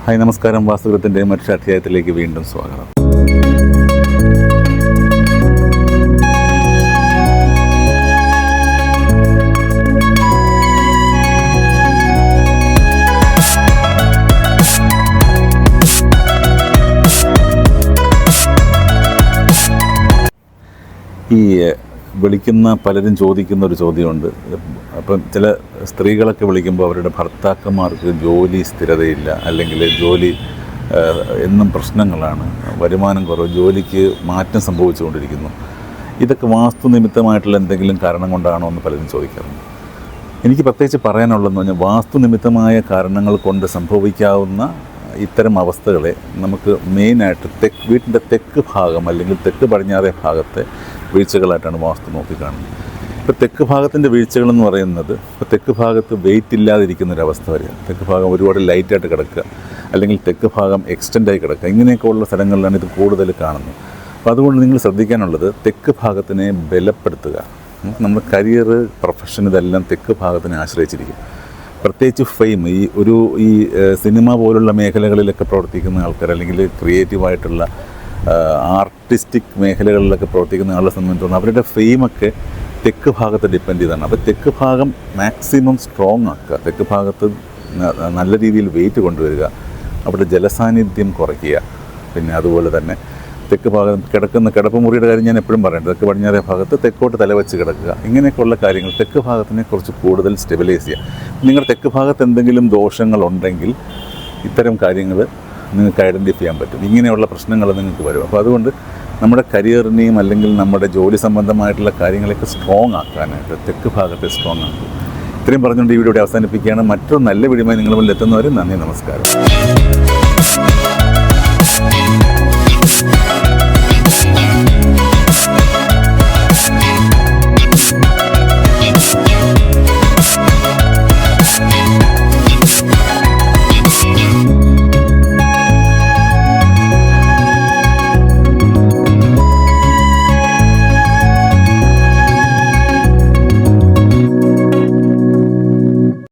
Hi നമസ്കാരം. വാസ്തുവിദ്യത്തിൻ്റെ മറ്റൊരു അധ്യായത്തിലേക്ക് വീണ്ടും സ്വാഗതം. ഈ വിളിക്കുന്ന പലരും ചോദിക്കുന്ന ഒരു ചോദ്യമുണ്ട്. അപ്പം ചില സ്ത്രീകളൊക്കെ വിളിക്കുമ്പോൾ അവരുടെ ഭർത്താക്കന്മാർക്ക് ജോലി സ്ഥിരതയില്ല, അല്ലെങ്കിൽ ജോലി എന്നും പ്രശ്നങ്ങളാണ്, വരുമാനം കുറവ്, ജോലിക്ക് മാറ്റം സംഭവിച്ചുകൊണ്ടിരിക്കുന്നു. ഇതൊക്കെ വാസ്തു നിമിത്തമായിട്ടുള്ള എന്തെങ്കിലും കാരണം കൊണ്ടാണോ എന്ന് പലരും ചോദിക്കാറുണ്ട്. എനിക്ക് പ്രത്യേകിച്ച് പറയാനുള്ളതെന്ന് പറഞ്ഞാൽ, വാസ്തു നിമിത്തമായ കാരണങ്ങൾ കൊണ്ട് സംഭവിക്കാവുന്ന ഇത്തരം അവസ്ഥകളെ നമുക്ക് മെയിനായിട്ട് വീട്ടിൻ്റെ തെക്ക് ഭാഗം അല്ലെങ്കിൽ തെക്ക് പടിഞ്ഞാറേ ഭാഗത്തെ വീഴ്ചകളായിട്ടാണ് വാസ്തു നോക്കിക്കാണുന്നത്. ഇപ്പോൾ തെക്ക് ഭാഗത്തിൻ്റെ വീഴ്ചകളെന്ന് പറയുന്നത്, ഇപ്പോൾ തെക്ക് ഭാഗത്ത് വെയിറ്റ് ഇല്ലാതിരിക്കുന്നൊരവസ്ഥ വരിക, തെക്ക് ഭാഗം ഒരുപാട് ലൈറ്റായിട്ട് കിടക്കുക, അല്ലെങ്കിൽ തെക്ക് ഭാഗം എക്സ്റ്റെൻഡായി കിടക്കുക, ഇങ്ങനെയൊക്കെ ഉള്ള സ്ഥലങ്ങളിലാണ് ഇത് കൂടുതൽ കാണുന്നത്. അപ്പോൾ അതുകൊണ്ട് നിങ്ങൾ ശ്രദ്ധിക്കാനുള്ളത്, തെക്ക് ഭാഗത്തിനെ ബലപ്പെടുത്തുക. നമ്മുടെ കരിയർ, പ്രൊഫഷൻ, ഇതെല്ലാം തെക്ക് ഭാഗത്തിനെ ആശ്രയിച്ചിരിക്കും. പ്രത്യേകിച്ച് ഫെയിം, ഈ സിനിമ പോലുള്ള മേഖലകളിലൊക്കെ പ്രവർത്തിക്കുന്ന ആൾക്കാർ, അല്ലെങ്കിൽ ക്രിയേറ്റീവായിട്ടുള്ള ആർട്ടിസ്റ്റിക് മേഖലകളിലൊക്കെ പ്രവർത്തിക്കുന്ന ആളെ സംബന്ധിച്ചിടത്തോളം അവരുടെ ഫെയിമൊക്കെ തെക്ക് ഭാഗത്ത് ഡിപ്പെൻഡ് ചെയ്താണ്. അപ്പോൾ തെക്ക് ഭാഗം മാക്സിമം സ്ട്രോങ് ആക്കുക, തെക്ക് ഭാഗത്ത് നല്ല രീതിയിൽ വെയിറ്റ് കൊണ്ടുവരിക, അവിടെ ജലസാന്നിധ്യം കുറയ്ക്കുക. പിന്നെ അതുപോലെ തന്നെ തെക്ക് ഭാഗം കിടപ്പ് മുറിയുടെ കാര്യം ഞാൻ എപ്പോഴും പറയുന്നത്, തെക്ക് പടിഞ്ഞാറേ ഭാഗത്ത് തെക്കോട്ട് തലവെച്ച് കിടക്കുക, ഇങ്ങനെയൊക്കെയുള്ള കാര്യങ്ങൾ തെക്ക് ഭാഗത്തിനെ കുറച്ച് കൂടുതൽ സ്റ്റെബിലൈസ് ചെയ്യുക. നിങ്ങളുടെ തെക്ക് ഭാഗത്ത് എന്തെങ്കിലും ദോഷങ്ങളുണ്ടെങ്കിൽ ഇത്തരം കാര്യങ്ങൾ നിങ്ങൾക്ക് ഐഡൻറ്റിഫൈ ചെയ്യാൻ പറ്റും. ഇങ്ങനെയുള്ള പ്രശ്നങ്ങൾ നിങ്ങൾക്ക് വരും. അപ്പോൾ അതുകൊണ്ട് നമ്മുടെ കരിയറിനെയും അല്ലെങ്കിൽ നമ്മുടെ ജോലി സംബന്ധമായിട്ടുള്ള കാര്യങ്ങളൊക്കെ സ്ട്രോങ് ആക്കാനായിട്ട് തെക്ക് ഭാഗത്തെ സ്ട്രോങ് ആക്കും. ഇത്രയും പറഞ്ഞുകൊണ്ട് ഈ വീഡിയോ അവസാനിപ്പിക്കുകയാണ്. മറ്റൊരു നല്ല വീഡിയോയുമായി നിങ്ങളുടെ മുന്നിൽ എത്തുന്നവരെ നന്ദി, നമസ്കാരം.